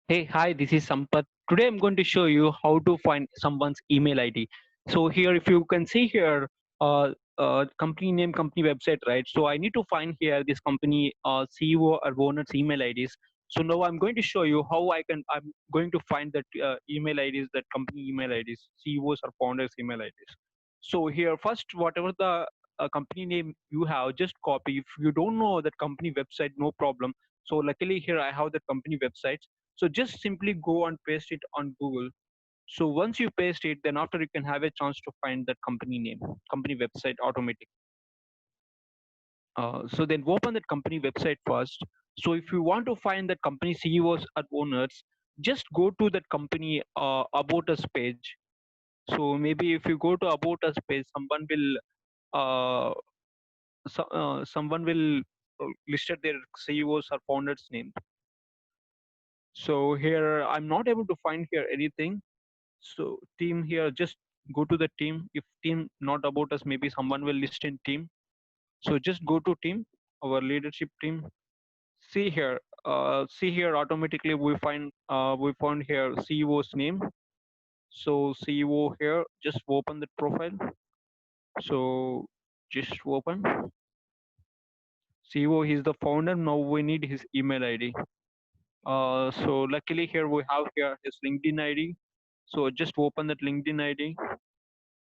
Hey, hi, this is Sampath. Today I'm going to show you how to find someone's email ID. So here, if you can see here, company name, company website, right? So I need to find here this company CEO or owner's email IDs. So now I'm going to show you how I'm going to find that email IDs, that company email IDs, CEOs or founders email IDs. So here, first, whatever the company name you have, just copy. If you don't know that company website, no problem. So luckily here I have the company website, so just simply go and paste it on Google. So once you paste it, then after you can have a chance to find that company name, company website automatic. So then open that company website first. So if you want to find that company CEOs or owners, just go to that company about us page. So maybe if you go to about us page, uh, someone will listed their CEOs or founders name. So here I'm not able to find here anything. So team here, just go to the team. If team not about us, maybe someone will list in team. So just go to team, our leadership team. See here automatically we found here CEO's name. So CEO here, just open the profile. So just open. CEO, he's the founder. Now we need his email ID. So luckily here we have here his LinkedIn ID. So just open that LinkedIn ID.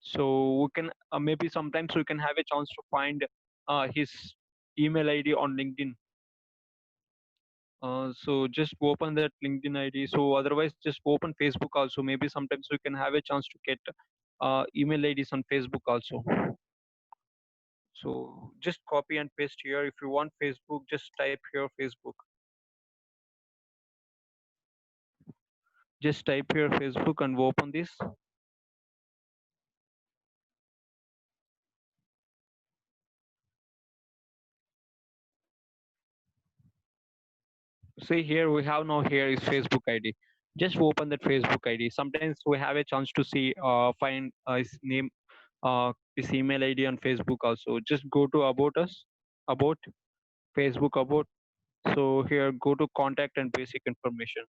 So we can maybe sometimes we can have a chance to find his email ID on LinkedIn. So just open that LinkedIn ID. So otherwise, just open Facebook also. Maybe sometimes we can have a chance to get email IDs on Facebook also. So just copy and paste here. If you want Facebook, just type here Facebook. Just type here Facebook and open this. See here we have now here is Facebook ID. Just open that Facebook ID. Sometimes we have a chance to see find his name, his email ID on Facebook also. Just go to about us, about Facebook about. So here go to contact and basic information.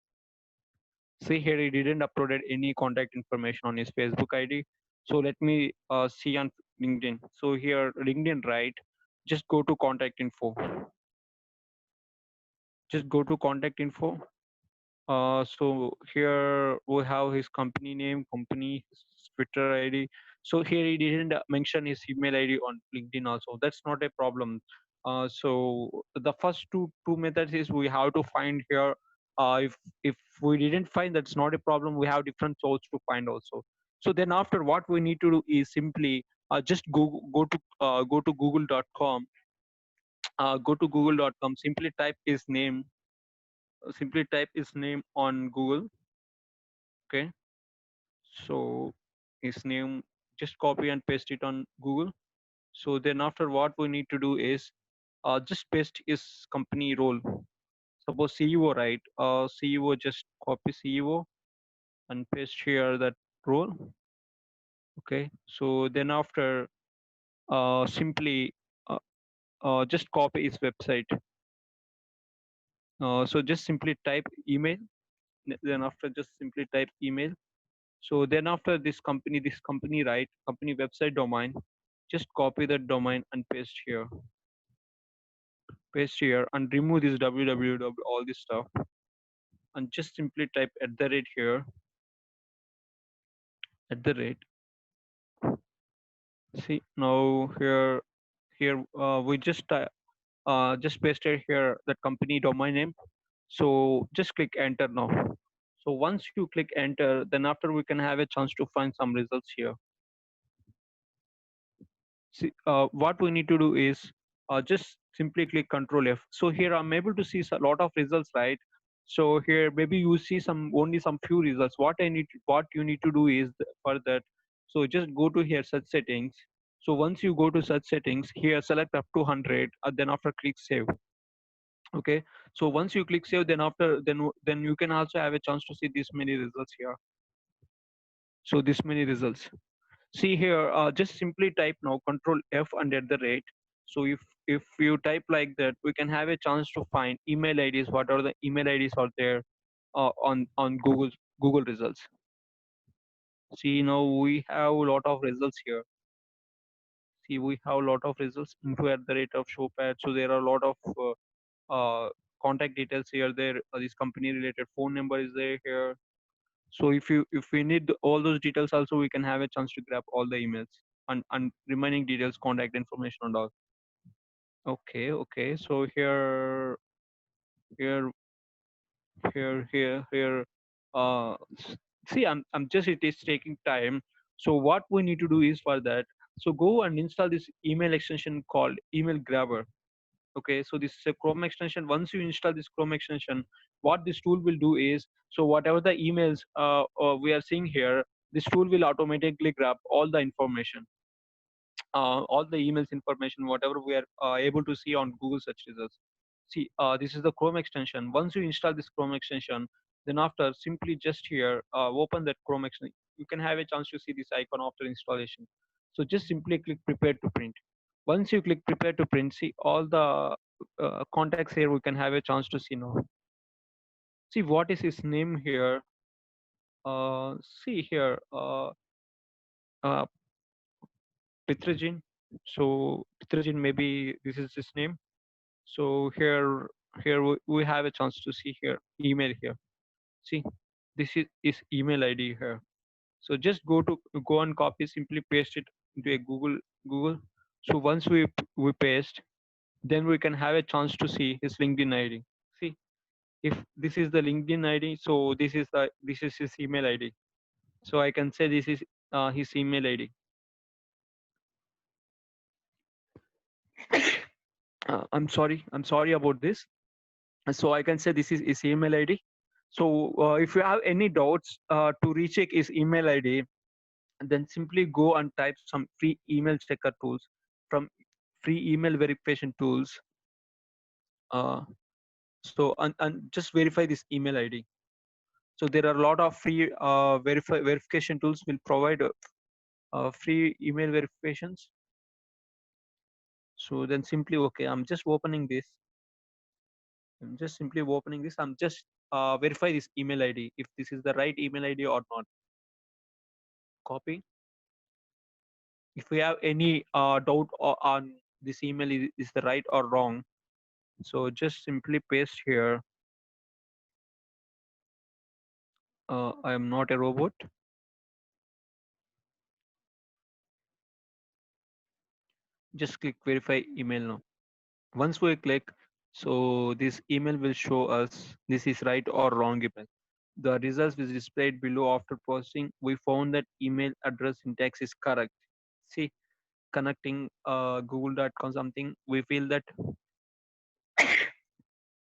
See here he didn't uploaded any contact information on his Facebook ID. So let me see on LinkedIn. So here LinkedIn, right? Just go to contact info. Just go to contact info. So here we have his company name, company, his Twitter ID. So here he didn't mention his email ID on LinkedIn also. That's not a problem. So the first two methods is we have to find here. If we didn't find, that's not a problem. We have different sources to find also. So then after, what we need to do is simply just go to google.com. Go to google.com. Simply type his name on Google. Okay, so his name, just copy and paste it on Google. So then after, what we need to do is just paste his company role. Suppose CEO, right? CEO, just copy CEO and paste here that role. Okay, so then after, simply uh, just copy his website. So just simply type email. Then after, just simply type email. So then after, this company, right? Company website domain, just copy that domain and paste here and remove this www, all this stuff, and just simply type at the rate here, at the rate. See now here we just pasted here that company domain name. So just click enter now. So once you click enter, then after we can have a chance to find some results here. See, what we need to do is just simply click Control F. So here I'm able to see a lot of results, right? So here maybe you see only some few results. What you need to do is for that. So just go to here search settings. So once you go to search settings, here select up to 100, and then after click save. Okay. So once you click save, then after then you can also have a chance to see this many results here. So this many results. See here, just simply type now Control F and at the rate. So if you type like that, we can have a chance to find email IDs. What are the email IDs are there? on Google results. See, now we have a lot of results here. See, we have a lot of results. Info at the rate of Showpad. So there are a lot of uh, contact details here. There, this company related phone number is there here. So if we need all those details, also we can have a chance to grab all the emails and remaining details, contact information and all. Okay, okay. So here, here. See, I'm just it is taking time. So what we need to do is for that. So go and install this email extension called Email Grabber. Okay, so this is a Chrome extension. Once you install this Chrome extension, what this tool will do is, so whatever the emails we are seeing here, this tool will automatically grab all the information, all the emails information, whatever we are able to see on Google search results. See, this is the Chrome extension. Once you install this Chrome extension, then after simply just here, open that Chrome extension. You can have a chance to see this icon after installation. So just simply click prepare to print. Once you click prepare to print, see all the contacts here, we can have a chance to see now. See what is his name here. See here, uh, Pitrajin. So Pitrajin, maybe this is his name. So here we have a chance to see here email here. See, this is email ID here. So just go and copy, simply paste it into a Google. So once we paste, then we can have a chance to see his LinkedIn ID. See, if this is the LinkedIn ID, so this is his email ID. So I can say this is his email ID. I'm sorry about this. So I can say this is his email ID. So if you have any doubts to recheck his email ID, then simply go and type some free email checker tools from free email verification tools. Uh, and just verify this email ID. So there are a lot of free verification tools will provide free email verifications. So then simply okay, I'm just opening this. I'm just simply opening this. I'm just verify this email ID if this is the right email ID or not. Copy. If we have any doubt on this email is the right or wrong, so just simply paste here. I am not a robot. Just click verify email now. Once we click, so this email will show us this is right or wrong email. The results is displayed below. After processing, we found that email address syntax is correct. See, connecting google.com something, we feel that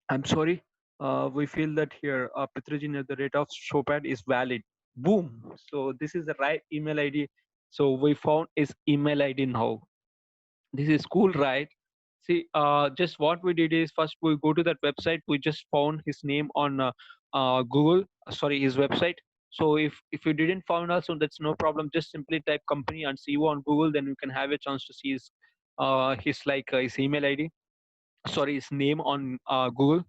I'm sorry. We feel that here Pitrajin at the rate of Showpad is valid. Boom. So this is the right email ID. So we found his email ID now. This is cool, right? See, just what we did is first we go to that website. We just found his name on Google. Sorry, his website. So if you didn't find us, so that's no problem. Just simply type company and CEO on Google. Then you can have a chance to see his email ID. Sorry, his name on Google.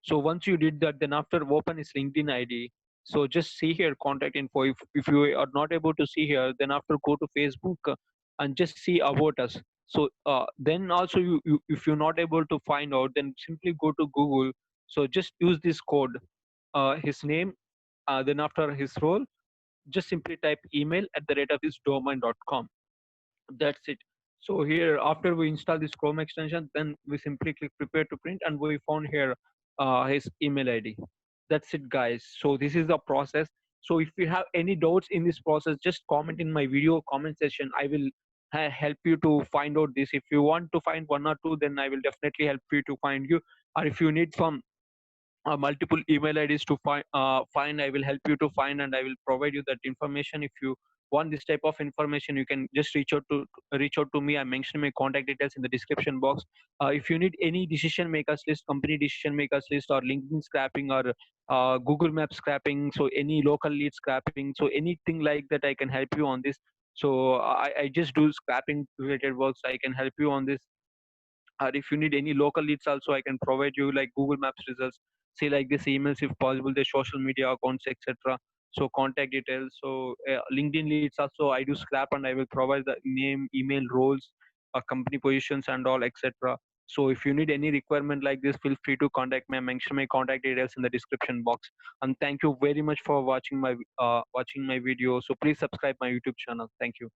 So once you did that, then after open his LinkedIn ID. So just see here contact info. If you are not able to see here, then after go to Facebook and just see about us. So then also if you're not able to find out, then simply go to Google. So just use this code, his name, then after his role, just simply type email at the rate of his domain.com. That's it. So here after we install this Chrome extension, then we simply click prepare to print and we found here his email ID. That's it, guys. So this is the process. So if you have any doubts in this process, just comment in my video comment section. I will help you to find out this. If you want to find one or two, then I will definitely help you to find you. Or if you need some multiple email IDs to find, I will help you to find and I will provide you that information. If you want this type of information, you can just reach out to me. I mentioned my contact details in the description box. If you need any decision makers list, company decision makers list, or LinkedIn scrapping, or Google Maps scrapping, so any local lead scrapping, so anything like that, I can help you on this. So I just do scrapping related work, so I can help you on this. Or if you need any local leads also, I can provide you like Google Maps results. see like this emails if possible, their social media accounts, etc. So contact details. So LinkedIn leads also I do scrap, and I will provide the name, email, roles, company positions, and all, etc. So if you need any requirement like this, feel free to contact me. I mention my contact details in the description box. And thank you very much for watching my video. So please subscribe my YouTube channel. Thank you.